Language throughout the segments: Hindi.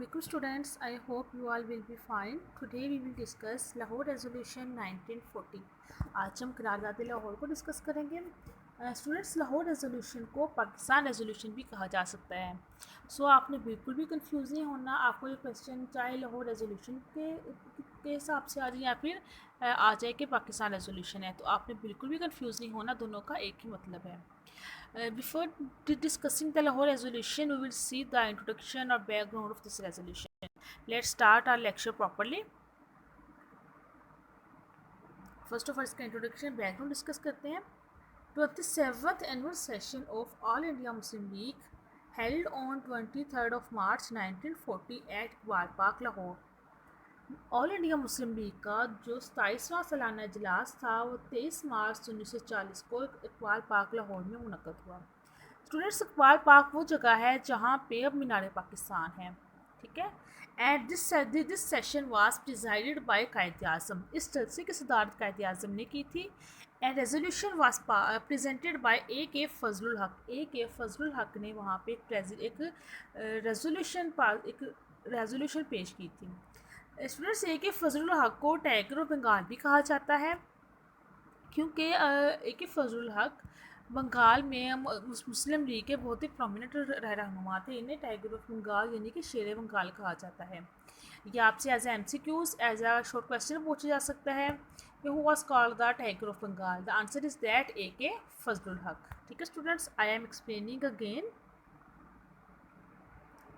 Assalamualaikum students. I hope you all will be fine. Today we will discuss Lahore resolution 1940. आज हम करारदाद लाहौर को डिस्कस करेंगे. स्टूडेंट्स, लाहौर रेजोल्यूशन को पाकिस्तान रेजोल्यूशन भी कहा जा सकता है. आपने बिल्कुल भी कंफ्यूज नहीं होना. आपको ये क्वेश्चन चाहे लाहौर रेजोल्यूशन के हिसाब से आ जाए या फिर आ जाए कि पाकिस्तान रेजोल्यूशन है, तो आपने बिल्कुल भी कंफ्यूज नहीं होना. दोनों का एक ही मतलब है. Before discussing the Lahore resolution, we will see the introduction or background of this resolution. Let's start our lecture properly. First of all, इसका introduction background discuss करते हैं. 27th annual session of All India Muslim League held on 23rd of March 1940 at Iqbal Park, Lahore. All India Muslim League का जो 27वां सालाना इजलास था वो 23 मार्च 1940 को इकबाल पार्क लाहौर में मुनक़द हुआ. स्टूडेंट्स, इकबाल पार्क वो जगह है जहाँ पे अब मीनार पाकिस्तान है. ठीक है. And this session was presided by Quaid Azam. इस जलसे की सदारत कायद आज़म ने की थी. And resolution was presented by A.K. Fazlul Haq. A.K. Fazlul हक ने वहाँ पे एक रेजोल्यूशन पेश की थी. Students, A.K. फजलुल हक को टाइगर ऑफ बंगाल भी कहा जाता है क्योंकि A.K. फजलुल हक बंगाल में मुस्लिम लीग के बहुत ही प्रोमिनेंट रहनुमा थे. इन्हें टाइगर ऑफ बंगाल यानी कि शेर बंगाल कहा जाता है. ये आपसे as MCQs as a short question पूछा जा सकता है कि who was called the tiger of Bengal. The answer is that A.K. Fazlul Haq. ठीक है students, I am explaining again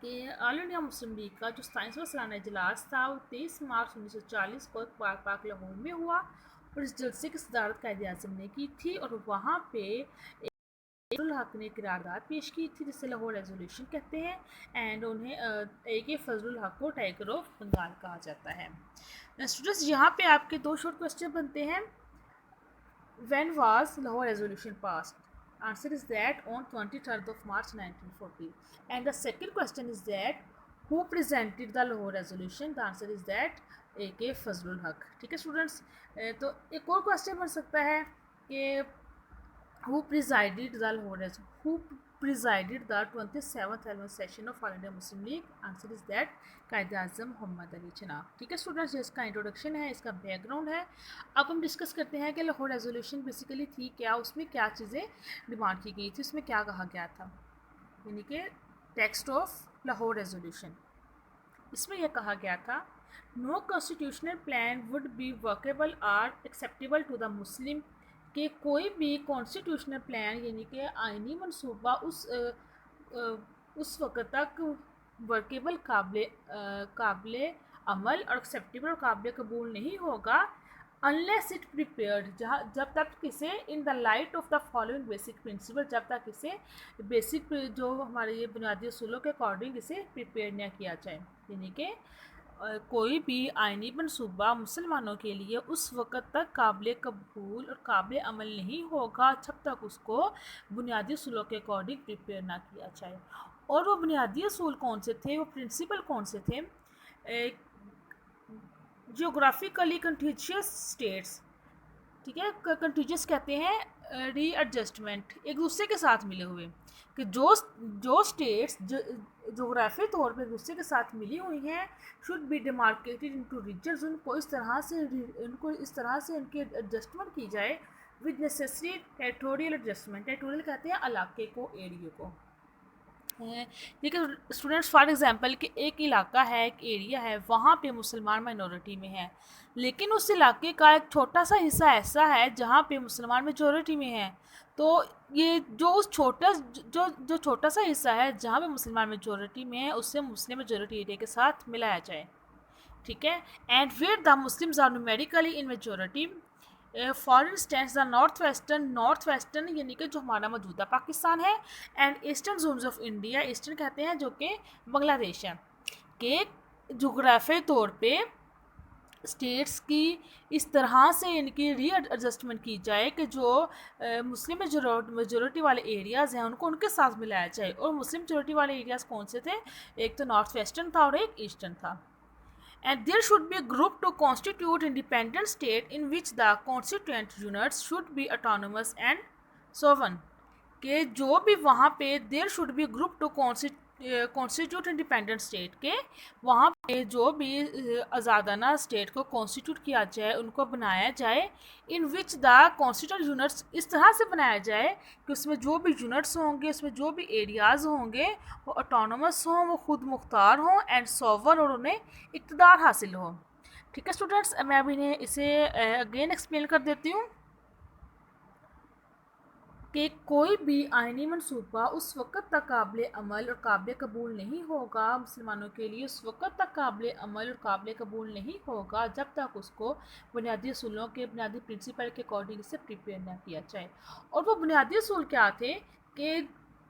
कि ऑल इंडिया मुस्लिम लीग का जो 27वां सालाना इजलास था वो 23 मार्च 1940 को इकबाल पार्क लाहौर में हुआ और इस जलसे की सदारत कायद आज़म ने की थी और वहाँ पे फजलुल हक ने करारदाद पेश की थी जिसे लाहौर रेजोल्यूशन कहते हैं. एंड उन्हें A.K. फजलुल हक को टाइगर ऑफ बंगाल कहा जाता है. स्टूडेंट्स, यहाँ पे आपके दो शॉर्ट क्वेश्चन बनते हैं. When was Lahore resolution passed? Answer is that on 23rd of March 1940. And the second question is that who presented the Lahore resolution? The answer is that A.K. Fazlul Haq. ठीक है स्टूडेंट्स, तो एक और क्वेश्चन बन सकता है कि who presided the Lahore who presided the 27th annual session of All India Muslim League? Answer is that कायद आज़म मोहम्मद अली जिन्ना. ठीक है स्टूडेंट्स, इसका इंट्रोडक्शन है, इसका बैकग्राउंड है. अब हम डिस्कस करते हैं कि लाहौर रेजोल्यूशन बेसिकली थी क्या, उसमें क्या चीज़ें डिमांड की गई थी, उसमें क्या कहा गया था. यानी कि टेक्स्ट ऑफ लाहौर रेजोल्यूशन, इसमें यह कहा गया था no constitutional plan would be workable or acceptable to the Muslim. कि कोई भी कॉन्स्टिट्यूशनल प्लान यानी कि आइनी मनसूबा उस वक्त तक वर्केबल काबिल अमल और एक्सेप्टेबल और काबिल कबूल नहीं होगा अनलेस इट प्रिपेयर्ड, जब तक इसे in the light of the following basic principle, जब तक इसे बेसिक जो हमारे ये बुनियादी असूलों के अकॉर्डिंग इसे प्रिपेयर न किया जाए. यानी कि कोई भी आइनी मनसूबा मुसलमानों के लिए उस वक़्त तक काबिल कबूल और काबिल अमल नहीं होगा जब तक उसको बुनियादी असूलों के अकॉर्डिंग प्रिपेयर ना किया जाए. और वो बुनियादी असूल कौन से थे, वो प्रिंसिपल कौन से थे? Geographically contiguous states. ठीक है, कंटिजियस कहते हैं रीएडजस्टमेंट, एक दूसरे के साथ मिले हुए. कि जो स्टेट्स जोग्राफी तौर पर एक दूसरे के साथ मिली हुई हैं should be demarcated into regions. उनको इस तरह से इनकी एडजस्टमेंट की जाए with necessary territorial adjustment. Territorial कहते हैं इलाके को, एरिया को. ठीक है स्टूडेंट्स, फॉर एग्जांपल कि एक इलाका है, एक एरिया है, वहाँ पे मुसलमान माइनॉरिटी में है, लेकिन उस इलाके का एक छोटा सा हिस्सा ऐसा है जहाँ पे मुसलमान मेजॉरिटी में है. तो ये जो छोटा सा हिस्सा है जहाँ पे मुसलमान मेजॉरिटी में है उसे मुस्लिम मेजॉरिटी एरिया के साथ मिलाया जाए. ठीक है. And where the Muslims are numerically in majority. For instance the north western यानी कि जो हमारा मौजूदा पाकिस्तान है, and eastern zones of India, eastern कहते हैं जो कि बांग्लादेश है, कि जोग्राफी तौर पे स्टेट्स की इस तरह से इनकी रीएडजस्टमेंट की जाए कि जो मुस्लिम मेजॉरिटी वाले एरियाज़ हैं उनको उनके साथ मिलाया जाए. और मुस्लिम मेजॉरिटी वाले एरियाज़ कौन से थे? एक तो नॉर्थ वेस्टर्न था और एक ईस्टर्न था. And there should be a group to constitute independent state in which the constituent units should be autonomous and sovereign. कि जो भी वहाँ पे there should be a group to constitute independent state के, वहाँ पे जो भी आज़ादाना स्टेट को कॉन्स्टिट्यूट किया जाए, उनको बनाया जाए, इन विच द कॉन्स्टिट्यूट यूनिट्स इस तरह से बनाया जाए कि उसमें जो भी यूनिट्स होंगे, उसमें जो भी एरियाज़ होंगे वो ऑटोनोमस हों, वो खुद मुख्तार हों एंड सॉवर, और उन्हें इक़्तिदार हासिल हो। ठीक है स्टूडेंट्स, मैं अभी इसे अगेन एक्सप्लेन कर देती हूँ कि कोई भी आइनी मनसूबा उस वक़्त तक काबिल अमल और काबिल कबूल नहीं होगा, मुसलमानों के लिए उस वक़्त तक काबिल अमल और काबिल कबूल नहीं होगा जब तक उसको बुनियादी असूलों के, बुनियादी प्रिंसिपल के अकॉर्डिंग से प्रिपेयर ना किया जाए। और वो बुनियादी असूल क्या थे कि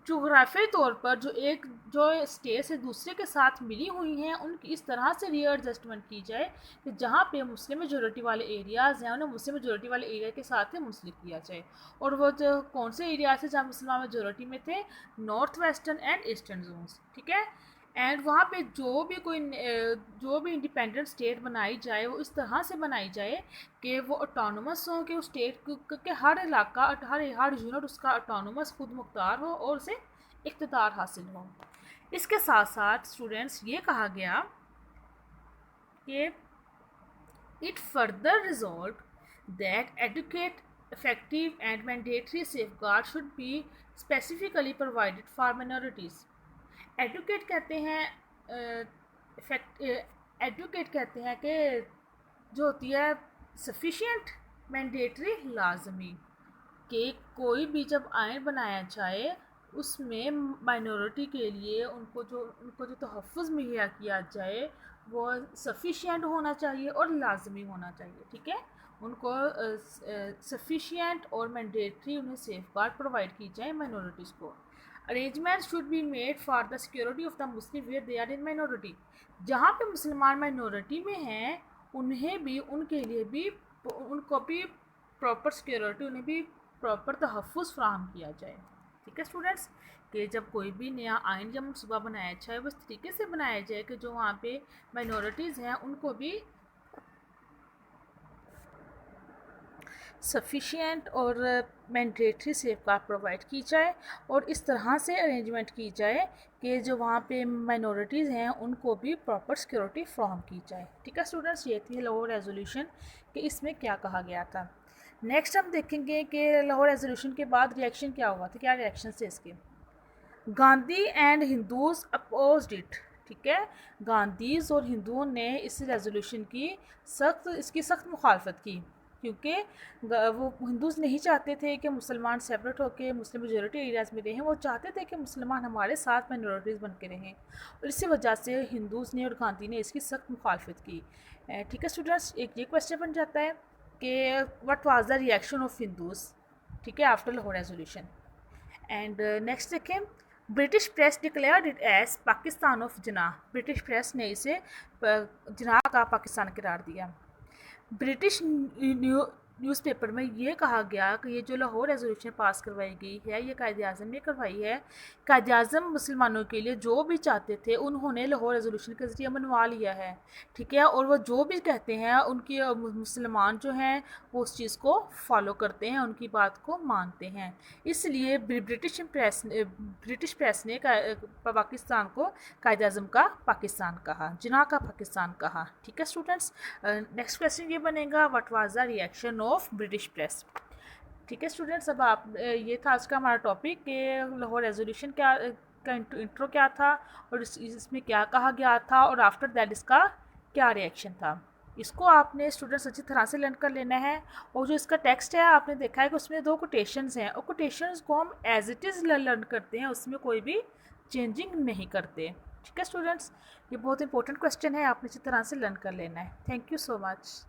जोग्राफी तौर पर जो स्टेट्स एक दूसरे के साथ मिली हुई हैं, उनकी इस तरह से रीएडजस्टमेंट की जाए कि जहाँ पे मुस्लिम मेजॉरिटी वाले एरियाज़ हैं उन्हें मुस्लिम मेजॉरिटी वाले एरिया के साथ ही मुंसलिक किया जाए। और वो जो कौन से एरियाज थे जहाँ मुसलमान मेजॉरिटी में थे, north western and eastern zones. ठीक है, एंड वहाँ पे जो भी इंडिपेंडेंट स्टेट बनाई जाए वो इस तरह से बनाई जाए कि वो ऑटोनोमस हो, कि उस स्टेट के हर इलाका, हर यूनिट उसका ऑटोनोमस खुद मुख्तार हो और उसे इक़्तिदार हासिल हो। इसके साथ साथ स्टूडेंट्स ये कहा गया कि it further resolve that adequate effective and mandatory safeguards should be specifically provided for minorities. Adequate कहते हैं एडुकेट कहते हैं कि जो होती है सफिशिएंट, मैंडेटरी, लाजमी, कि कोई भी जब आयन बनाया जाए उसमें माइनॉरिटी के लिए उनको जो तहफ़्फ़ुज़ मुहैया किया जाए वो सफिशिएंट होना चाहिए और लाजमी होना चाहिए। ठीक है, उनको सफिशिएंट और मैंडेटरी उन्हें सेफगार्ड प्रोवाइड की जाए माइनॉरिटीज़ को। Arrangement should be made for the security of the Muslim where they are in minority. जहाँ पे मुसलमान माइनॉरिटी में हैं उन्हें भी, उनके लिए भी, उनको भी प्रॉपर सिक्योरिटी, उन्हें भी प्रॉपर तहफ़्फ़ुज़ फ़राहम किया जाए। ठीक है स्टूडेंट्स, कि जब कोई भी नया आइन या मनसूबा बनाया जाए वो इस तरीके से बनाया जाए कि जो वहाँ पे माइनॉरिटीज़ हैं उनको भी सफिशिएंट और मैंडेटरी सेफगार्ड प्रोवाइड की जाए, और इस तरह से अरेंजमेंट की जाए कि जो वहाँ पे माइनॉरिटीज़ हैं उनको भी प्रॉपर सिक्योरिटी फ्राहम की जाए। ठीक है स्टूडेंट्स, ये थी लाहौर रेजोल्यूशन कि इसमें क्या कहा गया था। नेक्स्ट हम देखेंगे कि लाहौर रेजोल्यूशन के बाद रिएक्शन क्या हुआ था, क्या रिएक्शन थे इसके। Gandhi and Hindus opposed it. ठीक है, गांधीज़ और हिंदुओं ने इस रेजोल्यूशन की इसकी सख्त मुखालफत की, क्योंकि वो हिंदूज़ नहीं चाहते थे कि मुसलमान सेपरेट होकर मुस्लिम मेजॉरिटी एरियाज़ में रहें, वो चाहते थे कि मुसलमान हमारे साथ माइनॉरिटीज़ बन के रहें, और इसी वजह से हिंदूज़ ने और गांधी ने इसकी सख्त मुखालफत की। ठीक है स्टूडेंट्स, एक ये क्वेश्चन बन जाता है कि what was the reaction of Hindus, ठीक है, after Lahore resolution. And next देखें, British press declared it as Pakistan of Jinnah. British press ने इसे जिनाह का पाकिस्तान करार दिया। ब्रिटिश न्यूज़पेपर में ये कहा गया कि ये जो लाहौर रेजोल्यूशन पास करवाई गई है ये कायदे आज़म ने करवाई है। कायदे आज़म मुसलमानों के लिए जो भी चाहते थे उन्होंने लाहौर रेजोल्यूशन के ज़रिए मनवा लिया है। ठीक है, और वो जो भी कहते हैं उनकी मुसलमान जो हैं वो उस चीज़ को फॉलो करते हैं, उनकी बात को मानते हैं। इसलिए ब्रिटिश प्रेस ने पाकिस्तान को कायदे आज़म का पाकिस्तान कहा, जिनाह का पाकिस्तान कहा। ठीक है स्टूडेंट्स, नेक्स्ट क्वेश्चन ये बनेगा, what was the reaction of British press. ठीक है स्टूडेंट्स, अब आप ये था आज का हमारा टॉपिक कि लाहौर रेजोल्यूशन क्या का इंट्रो क्या था और इसमें क्या कहा गया था, और आफ्टर दैट इसका क्या रिएक्शन था। इसको आपने स्टूडेंट्स अच्छी तरह से लर्न कर लेना है। और जो इसका टेक्स्ट है आपने देखा है कि उसमें 2 कोटेशंस हैं, और कोटेशंस को हम एज इट इज़ लर्न करते हैं, उसमें कोई भी चेंजिंग नहीं करते। ठीक है स्टूडेंट्स, ये बहुत इंपॉर्टेंट क्वेश्चन है, आपने अच्छी तरह से लर्न कर लेना है। Thank you so much.